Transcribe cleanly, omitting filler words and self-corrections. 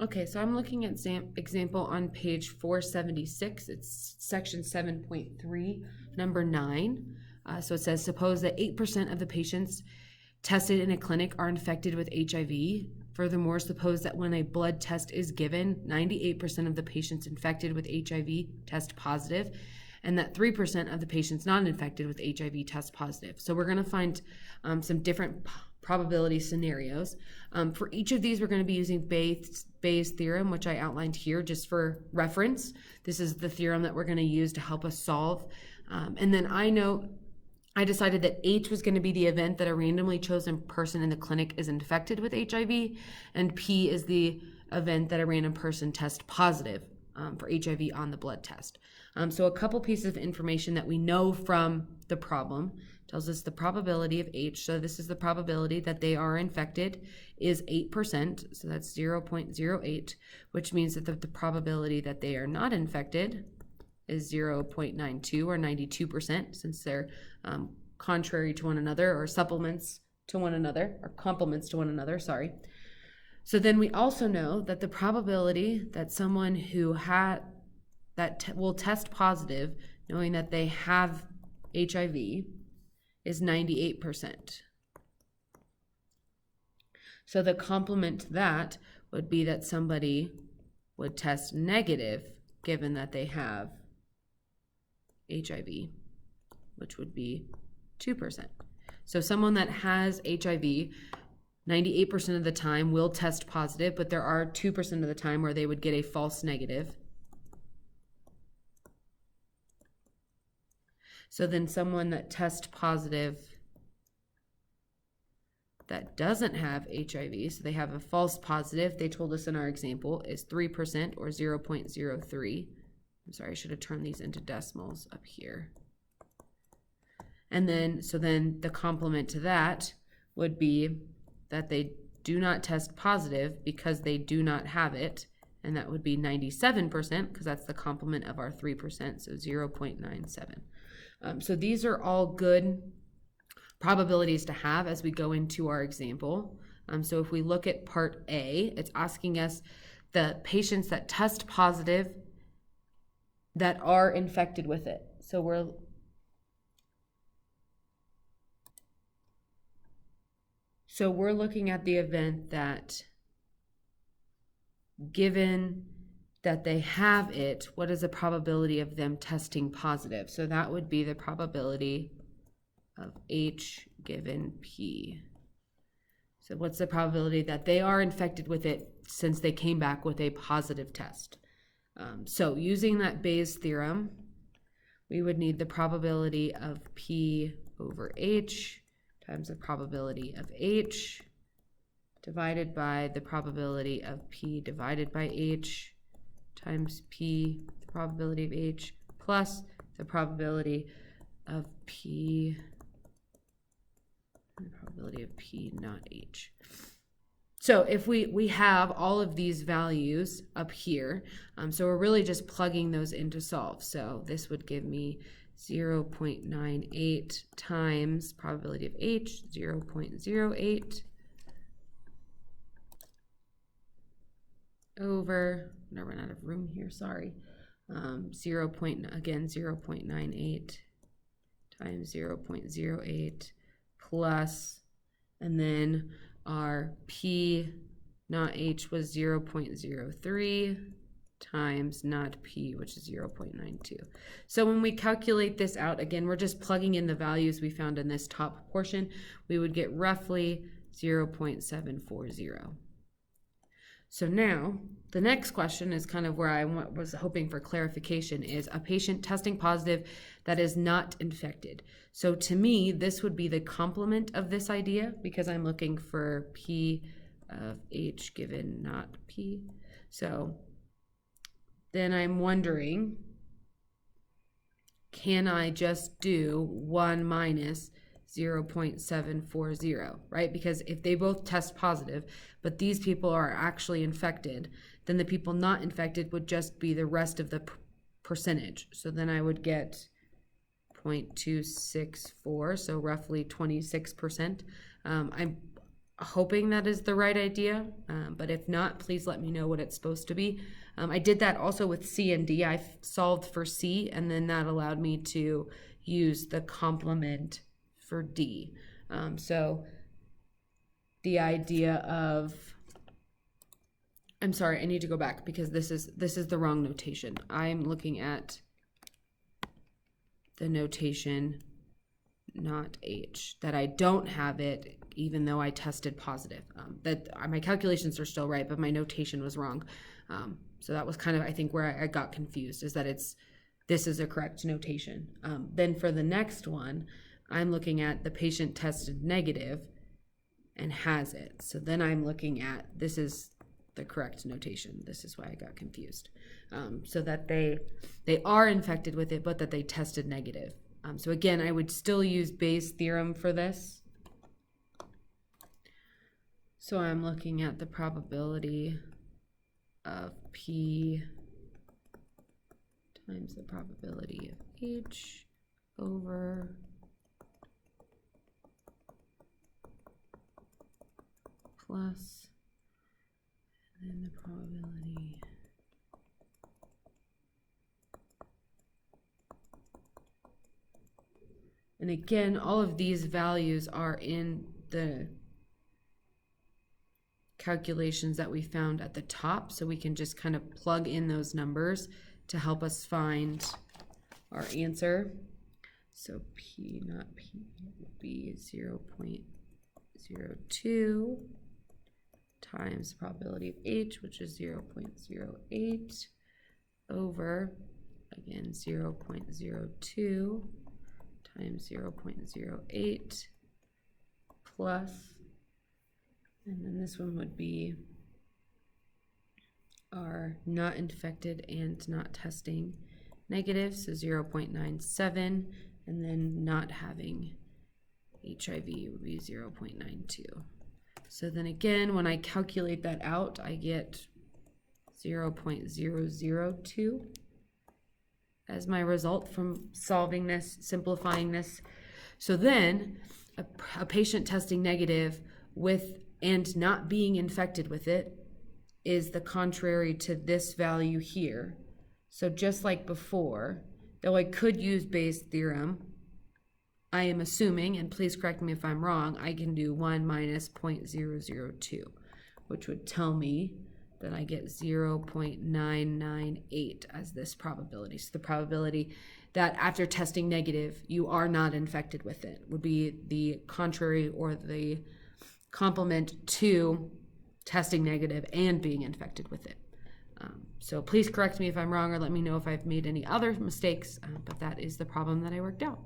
Okay, so I'm looking at example on page 476. It's section 7.3, number 9. So it says, suppose that 8% of the patients tested in a clinic are infected with HIV. Furthermore, suppose that when a blood test is given, 98% of the patients infected with HIV test positive, and that 3% of the patients not infected with HIV test positive. So we're going to find some different probability scenarios. For each of these, we're going to be using Bayes' theorem, which I outlined here just for reference. This is the theorem that we're going to use to help us solve. And then I decided that H was going to be the event that a randomly chosen person in the clinic is infected with HIV, and P is the event that a random person tests positive for HIV on the blood test. So a couple pieces of information that we know from the problem tells us the probability of H. So this is the probability that they are infected is 8%. So that's 0.08, which means that the probability that they are not infected is 0.92 or 92%, since they're contrary to one another, or supplements to one another, or complements to one another, sorry. So then we also know that the probability that someone who will test positive, knowing that they have HIV, is 98%. So the complement to that would be that somebody would test negative given that they have HIV, which would be 2%. So someone that has HIV, 98% of the time will test positive, but there are 2% of the time where they would get a false negative. So then someone that tests positive that doesn't have HIV, so they have a false positive, they told us in our example, is 3% or 0.03. I'm sorry, I should have turned these into decimals up here. And then, so then the complement to that would be that they do not test positive because they do not have it, and that would be 97%, because that's the complement of our 3%, so 0.97. So these are all good probabilities to have as we go into our example. So if we look at part A, it's asking us the patients that test positive that are infected with it. So we're looking at the event that, given that they have it, what is the probability of them testing positive? So that would be the probability of H given P. So what's the probability that they are infected with it since they came back with a positive test? So using that Bayes' theorem, we would need the probability of P over H times the probability of H divided by the probability of P divided by H times P, the probability of H, plus the probability of P, the probability of P not H. So if we have all of these values up here, so we're really just plugging those into solve. So this would give me 0.98 times probability of H, 0.08 over, I'm gonna run out of room here, sorry. 0.98 times 0.08 plus, and then our P not H was 0.03 times not P, which is 0.92. So when we calculate this out, again, we're just plugging in the values we found in this top portion. We would get roughly 0.740. So now the next question is kind of where I was hoping for clarification, is a patient testing positive that is not infected. So to me, this would be the complement of this idea, because I'm looking for P of H given not P. So then I'm wondering, can I just do 1 minus 0.740, right? Because if they both test positive, but these people are actually infected, then the people not infected would just be the rest of the percentage. So then I would get 0.264, so roughly 26%. hoping that is the right idea, but if not, please let me know what it's supposed to be. I did that also with C and D. I solved for C, and then that allowed me to use the complement for D. So the idea of, I'm sorry, I need to go back because this is the wrong notation. I'm looking at the notation, not H, that I don't have it even though I tested positive. That my calculations are still right, but my notation was wrong. So that was kind of, I think, where I got confused, is that this is a correct notation. Then for the next one, I'm looking at the patient tested negative and has it. So then I'm looking at, this is the correct notation. This is why I got confused. So that they are infected with it, but that they tested negative. So again, I would still use Bayes' theorem for this. So I'm looking at the probability of P times the probability of H over plus, and then the probability and again, all of these values are in the calculations that we found at the top, so we can just kind of plug in those numbers to help us find our answer. So P not P would be 0.02 times probability of H, which is 0.08 over, again, 0.02 times 0.08 plus, and then this one would be our not infected and not testing negative, so 0.97, and then not having HIV would be 0.92. So then again, when I calculate that out, I get 0.002 as my result from solving this, simplifying this. So then a patient testing negative with and not being infected with it is the contrary to this value here. So just like before, though I could use Bayes' theorem, I am assuming, and please correct me if I'm wrong, I can do 1 minus 0.002, which would tell me that I get 0.998 as this probability. So the probability that after testing negative, you are not infected with it would be the contrary or the complement to testing negative and being infected with it. So please correct me if I'm wrong or let me know if I've made any other mistakes, but that is the problem that I worked out.